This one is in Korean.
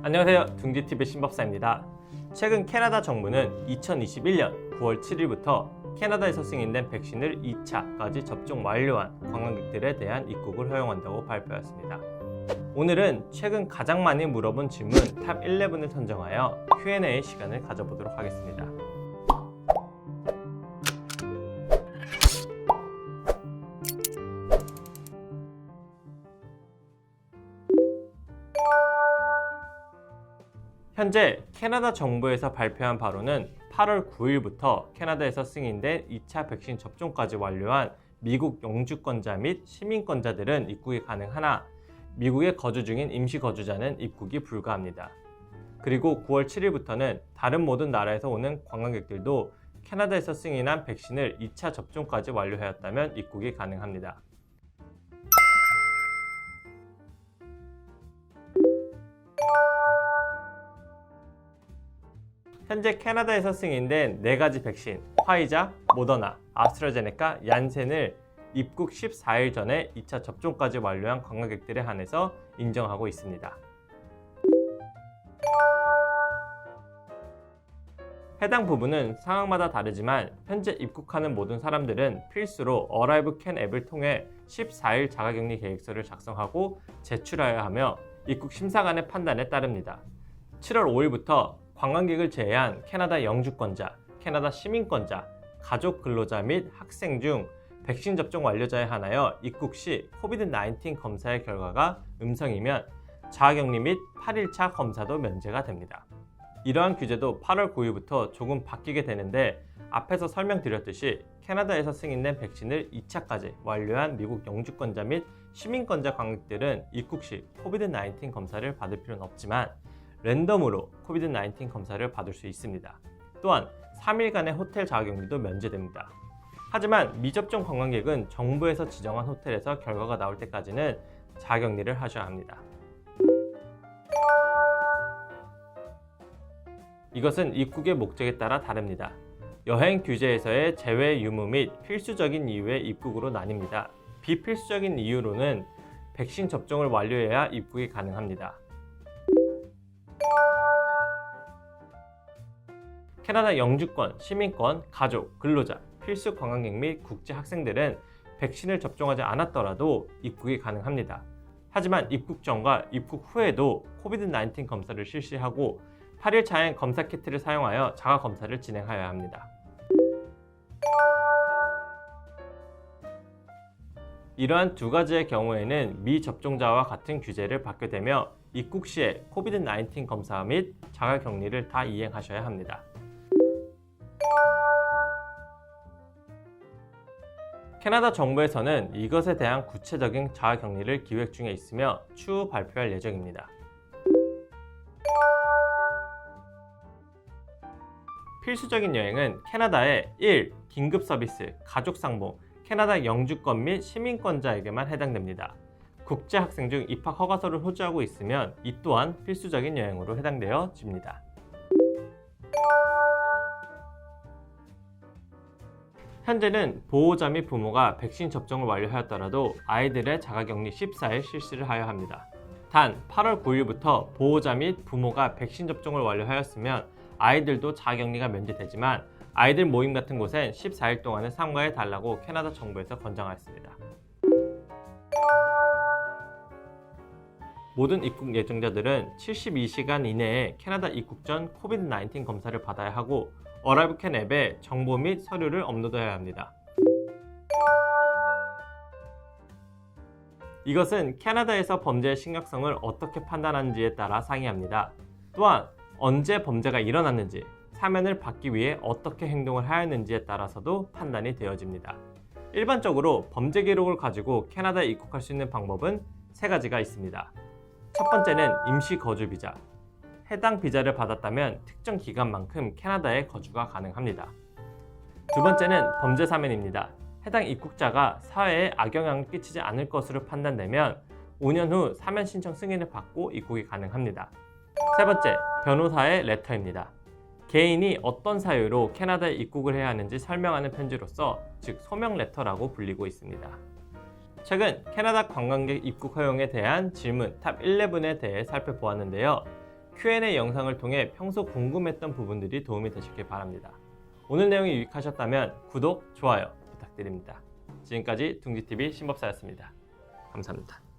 안녕하세요. 둥지TV 신법사입니다. 최근 캐나다 정부는 2021년 9월 7일부터 캐나다에서 승인된 백신을 2차까지 접종 완료한 관광객들에 대한 입국을 허용한다고 발표했습니다. 오늘은 최근 가장 많이 물어본 질문 탑 11을 선정하여 Q&A 시간을 가져보도록 하겠습니다. 현재 캐나다 정부에서 발표한 바로는 8월 9일부터 캐나다에서 승인된 2차 백신 접종까지 완료한 미국 영주권자 및 시민권자들은 입국이 가능하나 미국에 거주 중인 임시 거주자는 입국이 불가합니다. 그리고 9월 7일부터는 다른 모든 나라에서 오는 관광객들도 캐나다에서 승인한 백신을 2차 접종까지 완료하였다면 입국이 가능합니다. 현재 캐나다에서 승인된 4가지 백신, 화이자, 모더나, 아스트라제네카, 얀센을 입국 14일 전에 2차 접종까지 완료한 관광객들에 한해서 인정하고 있습니다. 해당 부분은 상황마다 다르지만 현재 입국하는 모든 사람들은 필수로 Arrive Can 앱을 통해 14일 자가격리 계획서를 작성하고 제출하여야 하며 입국 심사관의 판단에 따릅니다. 7월 5일부터 관광객을 제외한 캐나다 영주권자, 캐나다 시민권자, 가족 근로자 및 학생 중 백신 접종 완료자에 한하여 입국 시 COVID-19 검사의 결과가 음성이면 자가격리 및 8일차 검사도 면제가 됩니다. 이러한 규제도 8월 9일부터 조금 바뀌게 되는데 앞에서 설명드렸듯이 캐나다에서 승인된 백신을 2차까지 완료한 미국 영주권자 및 시민권자 관광객들은 입국 시 COVID-19 검사를 받을 필요는 없지만 랜덤으로 COVID-19 검사를 받을 수 있습니다. 또한 3일간의 호텔 자가격리도 면제됩니다. 하지만 미접종 관광객은 정부에서 지정한 호텔에서 결과가 나올 때까지는 자가격리를 하셔야 합니다. 이것은 입국의 목적에 따라 다릅니다. 여행 규제에서의 제외 유무 및 필수적인 이유의 입국으로 나뉩니다. 비필수적인 이유로는 백신 접종을 완료해야 입국이 가능합니다. 캐나다 영주권, 시민권, 가족, 근로자, 필수 관광객 및 국제 학생들은 백신을 접종하지 않았더라도 입국이 가능합니다. 하지만 입국 전과 입국 후에도 COVID-19 검사를 실시하고 8일 차엔 검사 키트를 사용하여 자가 검사를 진행하여야 합니다. 이러한 두 가지의 경우에는 미접종자와 같은 규제를 받게 되며 입국 시에 COVID-19 검사 및 자가 격리를 다 이행하셔야 합니다. 캐나다 정부에서는 이것에 대한 구체적인 자가격리를 기획 중에 있으며 추후 발표할 예정입니다. 필수적인 여행은 캐나다의 1. 긴급 서비스, 가족 상봉, 캐나다 영주권 및 시민권자에게만 해당됩니다. 국제 학생 중 입학 허가서를 호주하고 있으면 이 또한 필수적인 여행으로 해당되어집니다. 현재는 보호자 및 부모가 백신 접종을 완료하였더라도 아이들의 자가격리 14일 실시를 하여야 합니다. 단 8월 9일부터 보호자 및 부모가 백신 접종을 완료하였으면 아이들도 자가격리가 면제되지만 아이들 모임 같은 곳엔 14일 동안은 삼가해 달라고 캐나다 정부에서 권장하였습니다. 모든 입국 예정자들은 72시간 이내에 캐나다 입국 전 COVID-19 검사를 받아야 하고 Arrive Can 앱에 정보 및 서류를 업로드해야 합니다. 이것은 캐나다에서 범죄의 심각성을 어떻게 판단하는지에 따라 상이합니다. 또한 언제 범죄가 일어났는지, 사면을 받기 위해 어떻게 행동을 하였는지에 따라서도 판단이 되어집니다. 일반적으로 범죄 기록을 가지고 캐나다에 입국할 수 있는 방법은 3가지가 있습니다. 첫 번째는 임시 거주 비자. 해당 비자를 받았다면 특정 기간만큼 캐나다에 거주가 가능합니다. 두 번째는 범죄 사면입니다. 해당 입국자가 사회에 악영향을 끼치지 않을 것으로 판단되면 5년 후 사면 신청 승인을 받고 입국이 가능합니다. 세 번째, 변호사의 레터입니다. 개인이 어떤 사유로 캐나다에 입국을 해야 하는지 설명하는 편지로서 즉 소명 레터라고 불리고 있습니다. 최근 캐나다 관광객 입국 허용에 대한 질문 탑 11에 대해 살펴보았는데요. Q&A 영상을 통해 평소 궁금했던 부분들이 도움이 되셨길 바랍니다. 오늘 내용이 유익하셨다면 구독, 좋아요 부탁드립니다. 지금까지 둥지TV 신법사였습니다. 감사합니다.